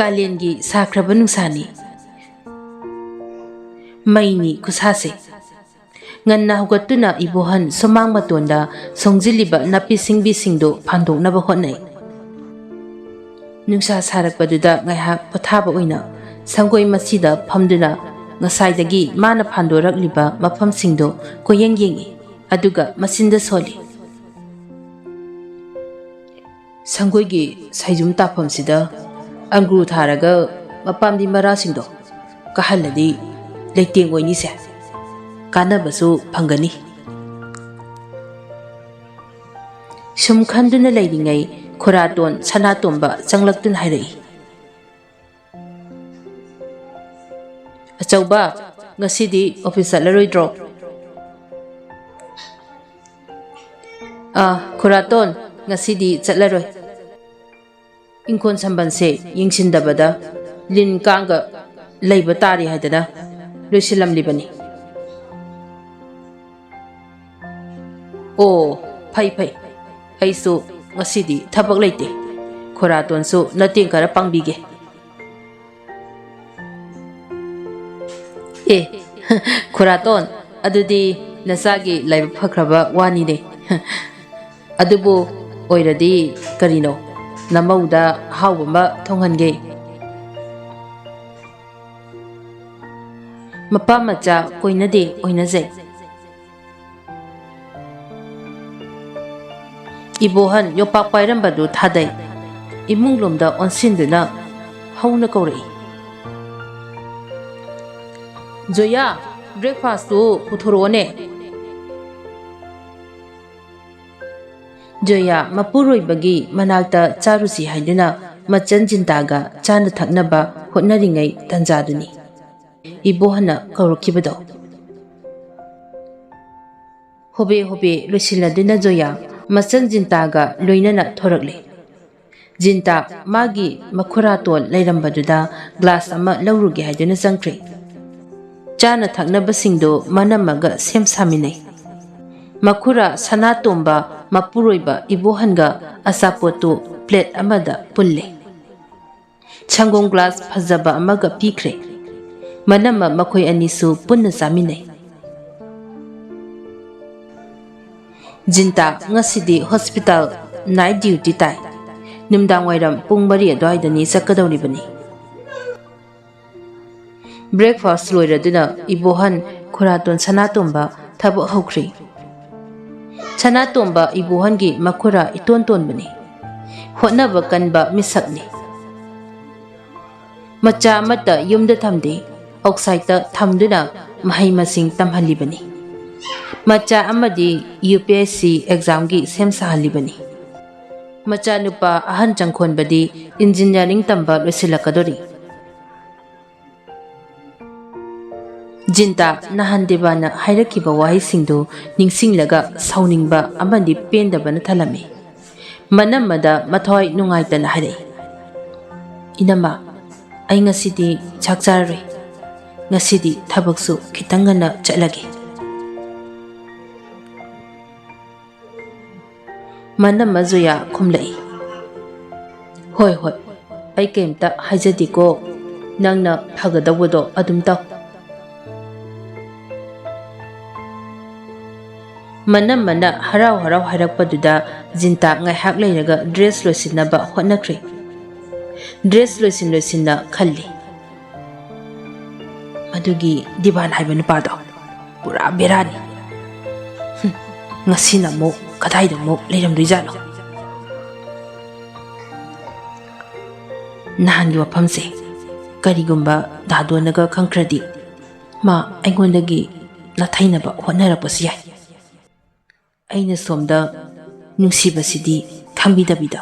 कालेनगी साख्रब नुसानी many खुसासे ngana hugatuna ibohan somang matonda songjiliba napi singbi singdo phandoknaba hotnai nungsa sarakpaduda ngaiha pothaba oina sangoi masida phamduna ngasai mana phandorakliba mafam singdo koyeng yengi aduga masinda soli sangoi gi saijum tapam sida angru tharaga mapamdi mara singdo kahaladi leiteng oini se कानबसु फंगनी सुम खंदुना लेरिङै खुरातोन सनातोंबा चंगलक्तुन हाइरई अचौबा ngasiदी office चलरोइद्रो खुरातोन ngasiदी चलरोइ इंकोन संबंसे यिंगसिनदबदा लिन कांगा लेइबा तारि हाइदना लोइसिलमलिबनी ओ फै फै ऐसु ngasiदी थबक लेते खुरातोनसु नतें खरा पांगबिगे ए खुरातोन अदुदी नसागी लाइब फख्रबा वानी दे अदुबो ओइरदी करिनो नमौदा हावबा थोंहनगे मपा मचा कोइनदे ओइनजे इबोहन योपाक पाइरंबदु थादै इमुंगलोमदा ओनसिनदुना हौना कौरई Zoya breakfast तो पुथोरोने जोया मपुरोइबगी मनाक्ता चारुसी हाइदुना मचन जिंतागा चाना थकनबा होटनरिङै तंजादुनी इबोहना कौरखिबदो होबे होबे लुसिलदुना जोया मचन जिंतागा लोइनना थोरकले जिंता मागी मखुरातोन लेरंबदुदा ग्लास अमा लौरुगे हाइदुना चंख्रे चाना थकनबसिंगदो मनमगा सेम सामिनै मखुरा सनातोंबा मपुरोइबा इबोहनगा असापोतो प्लेट अमदा पुल्ले छंगों ग्लास फजबा अमगा पीख्रे मनम मखोय अनिसु पुन्ना सामिनै जिंता ngasiदी हॉस्पिटल नाइट ड्यूटी ताई निमदांग वाइरम पुंग मरी अदवाइदनी सकदौरिबनी ब्रेकफास्ट लोइरदुना इबोहन खुरातोन सनातोंबा थबक हौख्री सनातोंबा इबोहनगी मखुरा इतोन तोनबनी होटनब कनबा मिसकनी मचा मत युमदा थमदे आउटसाइड थमदुना महै मसिंग तमहलिबनी मचा अमदी UPSC एग्जाम की सेम साहलिबनी मचा नुपा अहन चंखोनबदी इंजीनियरिंग तंबा लोसिलकदोरी जिंता नहनदेबाना हाइरकिबा वाहिसिंगदो निंगसिंगलगा साउनिंगबा अमदी पेंदबना थलमे मनमदा मथोय नुंगाइतना हाइरै इनमा आई ngasiदी छाकचाररै ngasiदी थबकसु खितंगना चलगे मनम मजुया खुमलई होय होय आई केमता हाइजदिको नंगना फगदबदो अदुम ताव मनम मना हराव हराव हाइरकपदुदा जिंता ngaiहक लेरगा ड्रेस लोसिनबा होटनख्रे ड्रेस लोसिनना खल्ली मदुगी दिवान हाइबा नुपादो पुरा बेरानी ngasiना मो कदाइदा मो लेरमदुइ जानो नहानगी वफमसे करिगुम्बा दादोनगा खंख्रदी मा आइगोंदगी नाथाइनबा होटनरपसि याइ अइना सोमदा नुंसिबसिदी खंबिदबिदा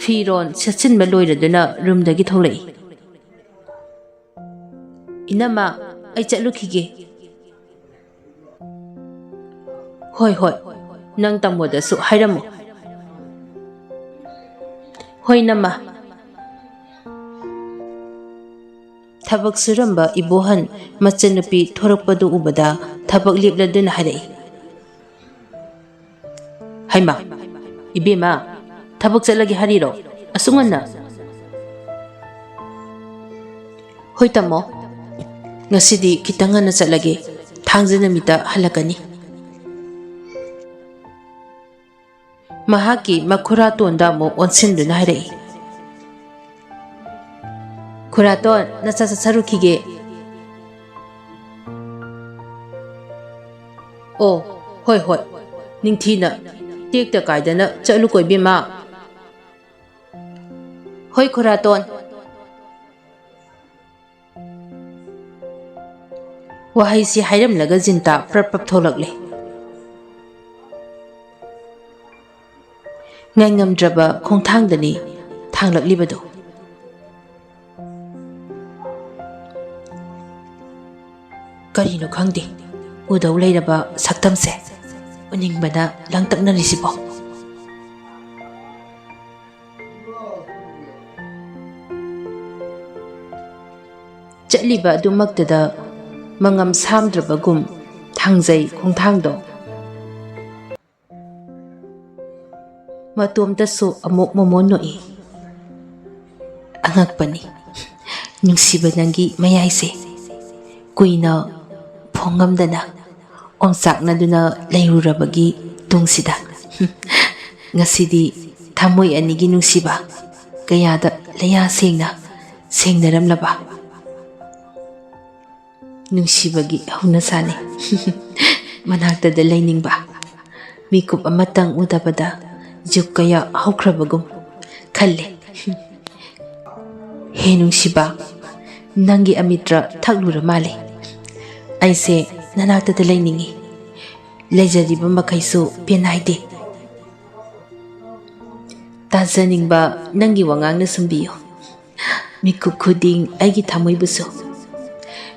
फिरोन सचिनबा लोइरदुना रूमदगी थोलई इनमा आई चलुखिगे होय होय नंग तमोदसु हाइरमो होय नमा थबक सुरंबा इबोहन मचनुपी थोरकपदु उबदा थबक लिपलदुन हाइरै Haima Ibema, tabak lagi hariro. Asungan na. Hoy tamo. Ngasidi kita nga na lagi. Thangza namita halakani. Mahaki makhuraton da mo onsindu na harai. Khuraton nasa sarukige. Oh, hoi hoi. Ningthina. Tekta kaidana chalu koi bima. Hoi khuraton. Wahai si hairam laga jinta prap tholakle. Ngai ngamdraba khongthangdani thanglaklibaду. Karino khangde. Udau leiraba saktamse. Uningbada langtaknarisibo. Chatliba adumaktada mangam samdrabagum thangjai khongthangdo. Matomdasu amuk momonoi. Angakpani. Nungsiba nangi mayaise. Kuina phongamdana onsaknaduna leirurabagi tungsida. Ngasidi thamoi anigi nungsiba kayada leya sengnaramlaba. Nungsibagi hunasani. Manaktada lainingba. Mikup amatang udabada juk kaya haukrabagum khalle. He nungsiba nangi amitra thaklura male. Aise nanaktada lainingi. Leijariba makhaisu penaide. Tajaningba nangi wangang sumbiyo. Mikup khuding aigi thamoibusu.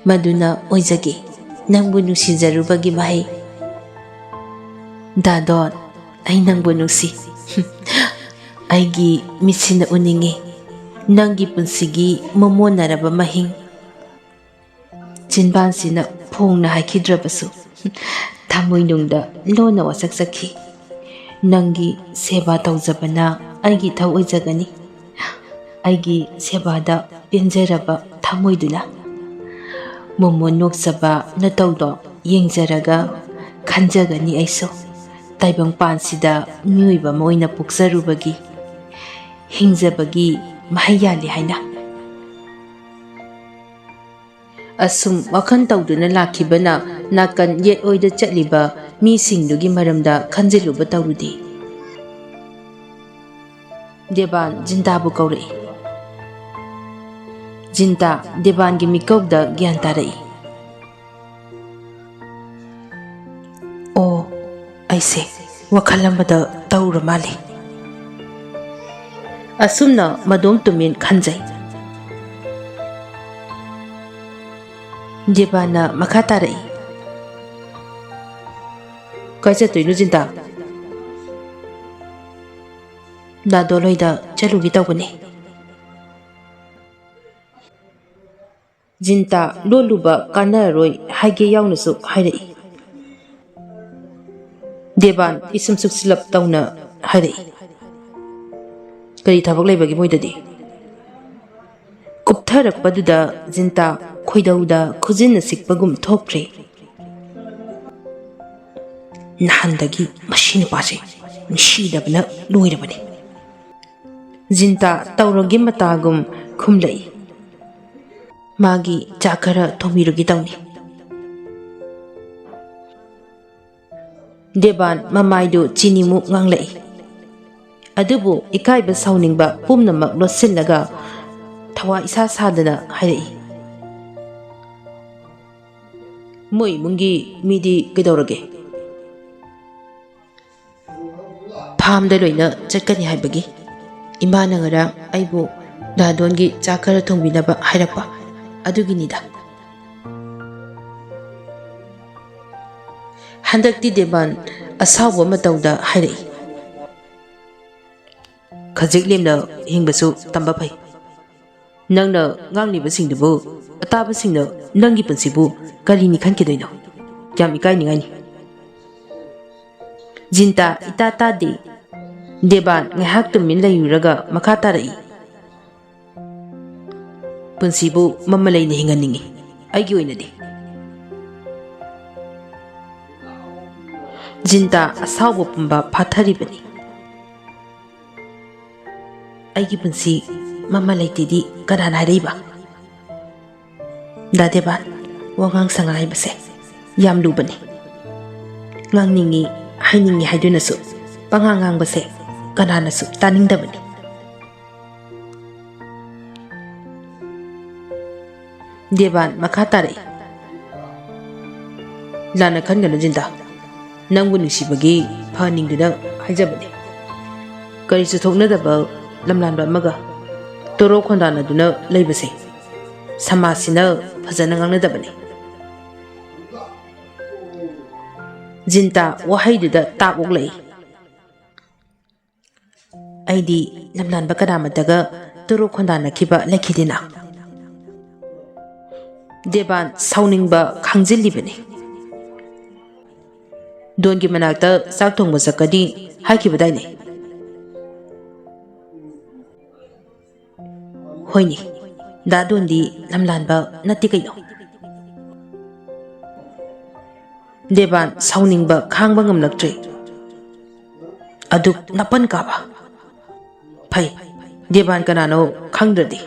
Maduna oizagi nangbu nungsijarubagi mahai. Dadon ai nangbu nungsi. Aigi misina uningi nangi punsigi momonaraba mahing. Jinbansina phongna haikidrabasu. Thamoinungda lona wasaksakhi. Nangi seba taujabana aigi thau oizagani. Aigi sebada penjaraba thamoiduna. Momon noksaba nataudo yengjaraga khanjagani aiso. Taibang pansida miyuiba moina pukzarubagi. Hingjabagi mahayali haina. Asum wakan tauduna lakibana nakan yet oida chatliba mi singdugi maramda khanjiluba taurudi. Deban jintabu kaurai. Jinta Debangi mikokda gyan tarai. Oh, aise wakhalambada taura mali. Asumna madom tumin khanjai. Debana makha tarai. Kaisa toinu jinta. Dadoloida chalugi tawbane. Jinta loluba kanaroi haige yaunasu hairai. Deban isum suksilap tauna hairai. Kari thabak laibagi moidadi. Kuptharakpaduda jinta khoidauda khujinna sikpagum thokre. Nahandagi mashinu pase nishidabna loirabani. Jinta taurogi matagum khumlai. Magi chakara thomirugi tauni. Deban mamaidu chinimu nganglai. Adubu ikaiba sauningba pumnamak losinlaga thawa isa sadana hairai. Moi mungi midi kedaurage. Phamda loina chatkani haibagi. Imana ngarang aibu dadongi chakara thongbinaba hairakpa. Aduginida. Handakti Deban asawa matauda hairai. Khajik lemna hingbasu tamba pai. Nangna nganglibasingdubu atabasingna nangi punsibu karini khankidoino. Yam ikai ningani. Jinta ita tadi. Deban ngahak tumin layuraga makha tarai. Punsibu mamalay ni hinganingi. Aigi oinadi. Jinta asawa pumba patharibani. Aigi punsi mamalay tidi kanana hariba. Da Deban wangang sangai base yam lubani. Ngangningi hainingi haidunasu pangangang base kananasu taningdabani. Deban makha tarai. Lana khangana Jinta. Nangbu nungsibagi phaningduna haijabani. Karisu thoknadaba lamlanba amaga toro khondana duna leibase. Samasina fazana ngangnadabani. Jinta wahaiduda tapok lay. Aidi lamlanba kadamataga toro khondana kiba lakhidina. Deban sauningba khangjillibani. Dongi manakta sak thongba sakadi haikibadaini. Hoini da dondi lamlanba natti kaino. Deban sauningba khangba ngamlaktre. Aduk napan kaba. Phai Deban kanano khangdradi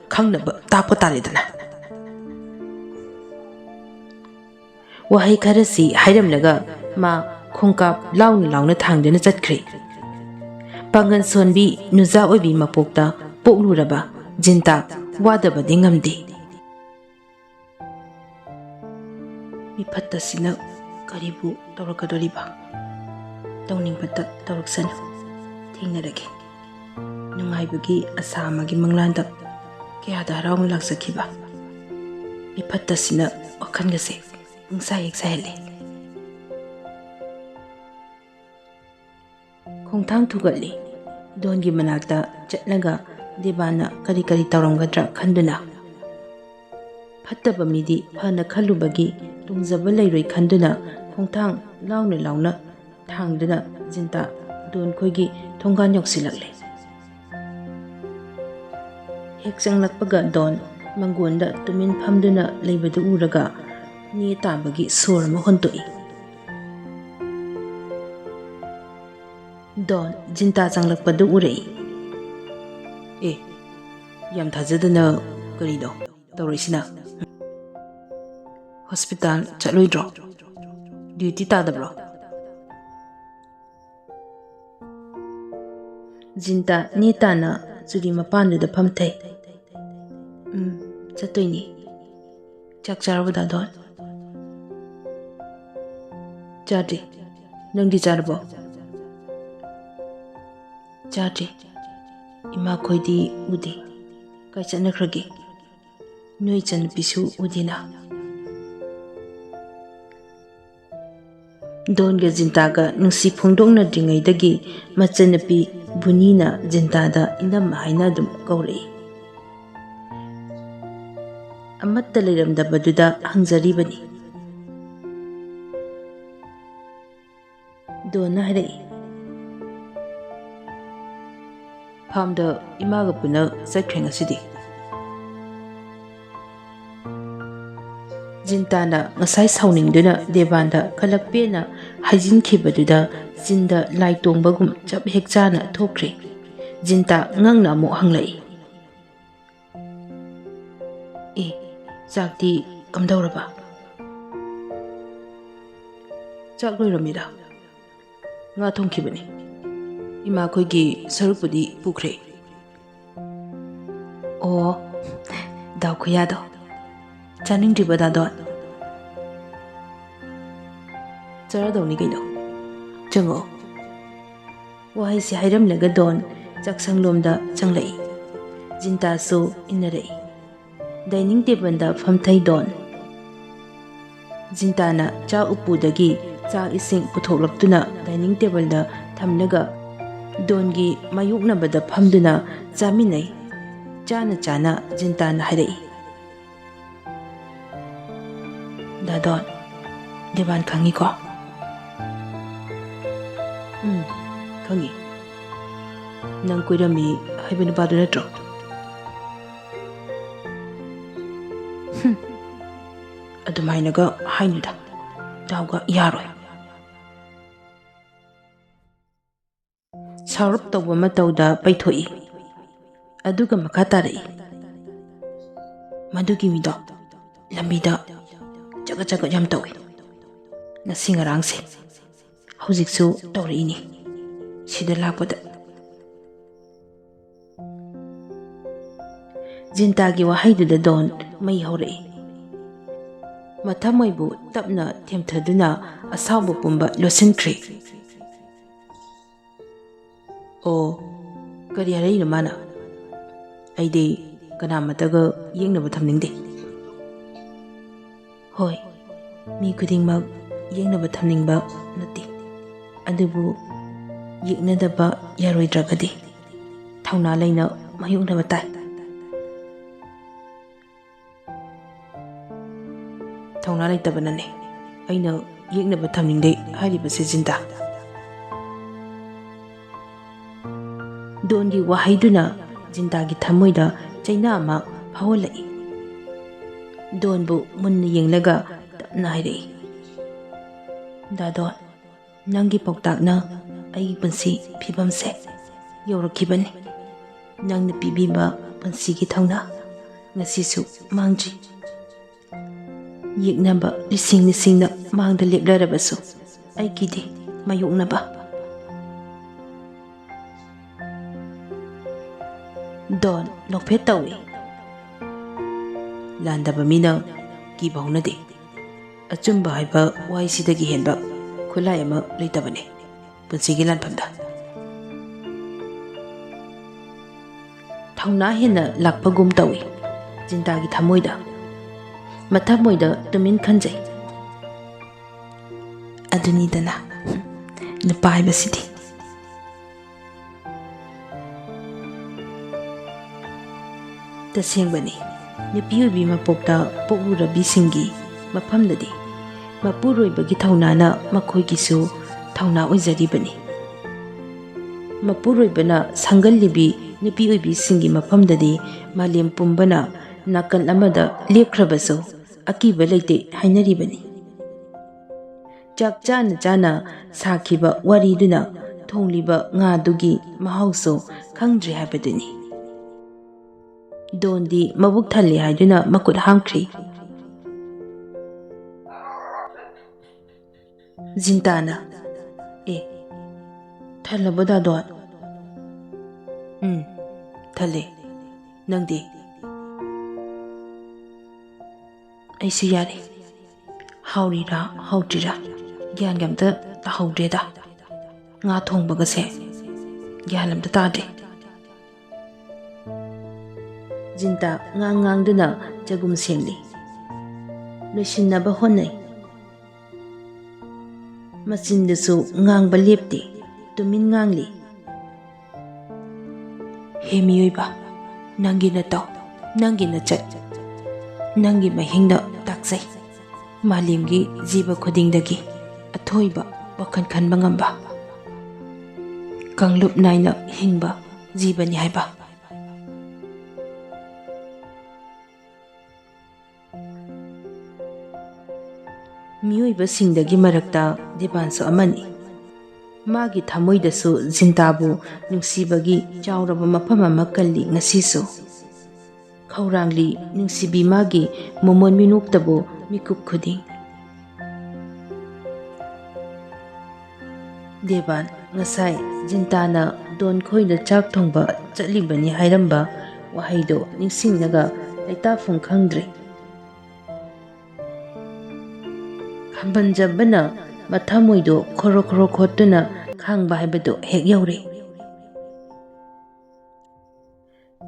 khangnaba takpa taredana. Wahai kharasi hairamlaga ma khongkap launa thangdana chatkre. Pangan sonbi nuza oibi mapokta pokluraba Jinta wadaba dingamdi. Mipatta sina karibu taurakadoriba. Tauningpata tauraksana. Thingnarage. Nungaibagi asamagi manglanda kayada haraung laksakiba. Mipatta sina wakangaseungsayek sayale. Khongthang thugatli dongi manakta chatlaga Debana kari tauramgadra khanduna. Phattaba midi phana khallubagi tungzaba lairoi khanduna khongthang launa thangduna Jinta don khoigi thonggan yoksilakle. Hek changlakpaga don mangonda tumin phamduna leibadu uraga ni tabagi sor ma hontoi. Don Jinta changlakpadu urei. Yam thajadana karido taurisina. Hospital chatloidro. Duty tadabro. Jinta nitana suri mapanduda phamthai. Chatoini. Chak charabada don. Chadri. Nangdi charabo. Chadri. Ima khoidi udi. Kai chanakhragi. Noi chan pisu udina. Donga Jintaga nungsi phongdongna dringaidagi machanapi Bunina Jintada indam haina dum kaurei. Amatta leiramdabaduda hangjaribani. Dona harai. Phamda imaga puna sakrenga sidi. Jintana ngasai sauningduna Debanda kalakpena hajinkhibaduna jinda laitongbagum chap hekchana thokre. Jinta ngangna mo hanglai. Chakti kamdauraba. Chak loiramida. Nga thongkhibani. Ima khoigi sarupudi pukre. O daw khuyado. Chaningdribada don. Charadawni kaino. Chango. Wahai si hairamlaga don chaksanglomda changlai. Jinta so inarai. Dining table da phamthai don. Jintana cha upudagi cha ising puthoklaptuna dining table da thamnaga dongi mayuknabada phamduna chaminai. Chana Jintana harai. Dadon, Deban khangi ko. Khangi. Nang kuirami haiba nupadu natro? Adumainaga hainuda. Dauga yaroi. Saurup tawba matawda paithoi. Aduga makha tarai. Madugi mido lambida jaga yam tawi. Ngasi ngarangse. Hujiksu tawriini. Sida lakpada. Jintagi wahaiduda Don mai haurai. Mathamoibu tapna themthaduna asawbu pumba losinkhri. O kari harai mana? Aide kanamataga yengnaba thamningde. Hoi, mi khudingmak yengnaba thamningba nati. Adubu yeknadaba yaroidragadi. Thauna laina mayungnaba tai. Thauna laitaba nane. Aina yeknaba thamningde haribase Jinta. Dongi wahaiduna Jintagi thamoida chaina ama phawalai. Donbu munna yenglaga tapna hairei. Dadon, nangi pauktakna ai pansi phibamse yaurakibani. Nangna pibiba pansigi thauna ngasisu mangji. Yeknaba lisingna mangda leplarabasu ai kidi mayuknaba. Don lokphet tawi. Landaba mina kiba hunade. Achumba haiba waisidagi henba khulai ama leitabane. Punsigi lanpamda. Thauna hena lakpagum tawi. Jintagi thamoida. Mathamoida tumin khanjai. Adunidana. Nupa haiba sidi. Tasengbani. Nupi oibi mapokta pokurabisingi mafamdadi mapuroibagi thaunana makhoigisu thauna oijaribani. Mapuroibana sangallibi nupi oibisingi mafamdadi malem pumbana nakan amada lepkhrabasu akiba leite hainaribani. Chak chana sakhiba wariduna thongliba ngadugi mahauso khangdri habaduni. Dondi mabuk thali haiduna makut hamkhri. Jintana. Thalabada Don. Thale. Nangdi. Aisu yari. Haurira, hautira. Gyan gamta tahaudreda. Nga thongbagase. Gyalamta tadre. Jinta ngang jagum sengli. Loisinaba honai. Machindasu ngang balepte. Tumin ngangli. Hemioiba. Nangi na tau. Nangi na chat. Nangi mahingda taksay. Malimgi jiba khudingdagi. Athoiba wakan khanba ngamba. Kanglup naina hingba jiba ni haiba. Mioibasingdagi marakta Debansu amani. Magi thamoidasu Jintabu nungsibagi chauraba mafam ama kalli ngasisu. Khaurangli nungsibi magi momon minuktabu mikup khuding. Deban ngasai Jintana Don khoida chak thongba chatlibani hairamba wahaido ningsingnaga laitafung khangdre. Banjabana mathamoido khoro khotuna khangba haibado hek yaure.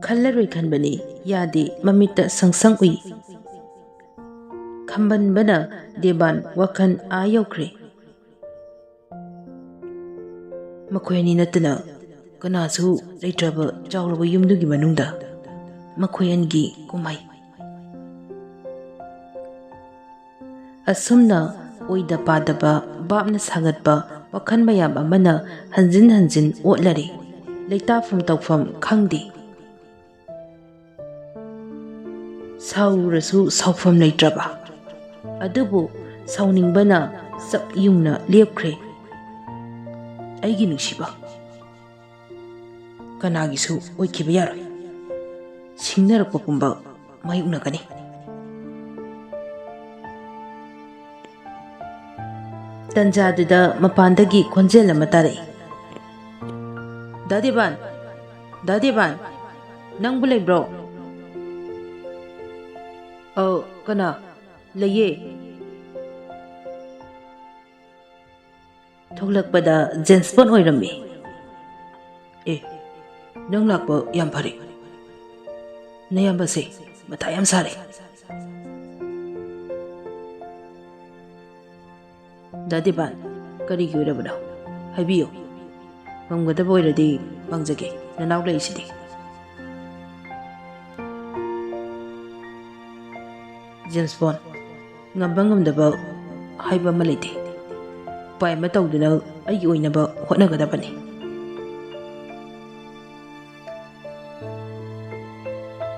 Khallaroi khanbani yadi mamita sangsang ui. Khambanbana Deban wakan ayaukre. Makoyani natana kanasu leitraba chauraba yumdugi manungda makoyangi kumai. Asumna oida padaba babna sagatba wakan mayam amana hanjin otlari ꯂꯩꯇꯥꯐꯝ ꯇꯧꯐꯝ ꯈꯪꯗꯦ ꯁꯥꯎꯔꯁꯨ ꯁꯥꯎꯐꯝ ꯂꯩꯇ꯭ꯔꯕ ꯑꯗꯨꯕꯨ ꯁꯥꯎꯅꯤꯡꯕꯅ ꯆꯞ ꯌꯨꯡꯅ ꯂꯦꯞꯈ꯭ꯔꯦ ꯑꯩꯒꯤ ꯅꯨꯡꯁꯤꯕ ꯀꯅꯥꯒꯤꯁꯨ ꯑꯣꯏꯈꯤꯕ ꯌꯥꯔꯣꯏ ꯁꯤꯡꯅꯔꯛꯄ ꯄꯨꯝꯕ ꯃꯥꯌꯣꯛꯅꯒꯅꯤ ꯇꯟꯖꯥꯗꯨꯗ ꯃꯄꯥꯟꯗꯒꯤ ꯈꯣꯟꯖꯦꯜ ꯑꯃ ꯇꯥꯔꯛꯏ ꯗꯥ ꯗꯦꯕꯥꯟ ꯅꯪꯕꯨ ꯂꯩꯕ꯭ꯔꯣ ꯀꯅꯥ ꯂꯩꯌꯦ ꯊꯣꯛꯂꯛꯄꯗ ꯖꯦꯝꯁ ꯕꯣꯟ ꯑꯣꯏꯔꯝꯃꯤ ꯅꯪ ꯂꯥꯛꯄ ꯌꯥꯝ ꯐꯔꯦ ꯅꯌꯥꯝꯕꯁꯦ ꯃꯊꯥ ꯌꯥꯝ ꯁꯥꯔꯦ ꯗꯥ ꯗꯦꯕꯥꯟ ꯀꯔꯤꯒꯤ ꯑꯣꯏꯔꯕꯅꯣ ꯍꯥꯏꯕꯤꯌꯨ ꯉꯝꯒꯗꯕ ꯑꯣꯏꯔꯗꯤ ꯄꯥꯡꯖꯒꯦ ꯅꯅꯥꯎ ꯂꯩꯔꯤꯁꯤꯗꯤ ꯖꯦꯝꯁ ꯕꯣꯟ ꯉꯝꯕ ꯉꯝꯗꯕ ꯍꯥꯏꯕ ꯑꯃ ꯂꯩꯇꯦ ꯎꯄꯥꯏ ꯑꯃ ꯇꯧꯗꯨꯅ ꯑꯩꯒꯤ ꯑꯣꯏꯅꯕ ꯍꯣꯠꯅꯒꯗꯕꯅꯤ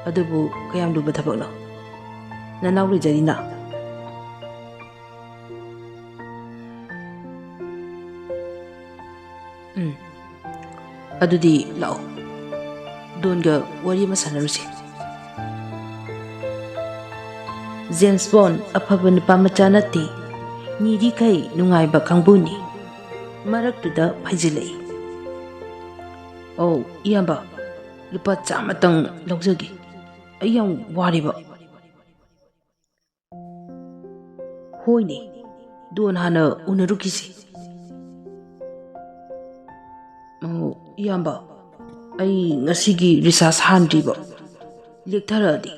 ꯑꯗꯨꯕꯨ ꯀꯌꯥꯝ ꯂꯨꯕ ꯊꯕꯛꯅꯣ ꯅꯅꯥꯎ ꯂꯩꯖꯔꯤꯅ ꯑꯗꯨꯗꯤ ꯂꯥꯛꯑꯣ ꯗꯣꯟꯒ ꯋꯥꯔꯤ ꯑꯃ ꯁꯥꯟꯅꯔꯨꯁꯤ ꯖꯦꯝꯁ ꯕꯣꯟ ꯑꯐꯕ ꯅꯨꯄꯥ ꯃꯆꯥ ꯅꯠꯇꯦ ꯅꯤꯔꯤꯈꯩ ꯅꯨꯡꯉꯥꯏꯕ ꯀꯥꯡꯕꯨꯅꯤ ꯃꯔꯛꯇꯨꯗ ꯐꯩꯖꯤꯜꯂꯛꯏ ꯏꯌꯥꯝꯕ ꯂꯨꯄꯥ 100ꯇꯪ ꯂꯧꯖꯒꯦ ꯑꯩ ꯌꯥꯝ ꯋꯥꯔꯦꯕ ꯍꯣꯏꯅꯦ ꯗꯣꯟ ꯍꯥꯟꯅ ꯎꯅꯔꯨꯈꯤꯁꯤ ꯏꯌꯥꯝꯕ ꯑꯩ ꯉꯁꯤꯒꯤ ꯔꯤꯆꯥꯔꯖ ꯍꯥꯟꯗ꯭ꯔꯤꯕ ꯂꯦꯛꯊꯔꯛꯑꯗꯤ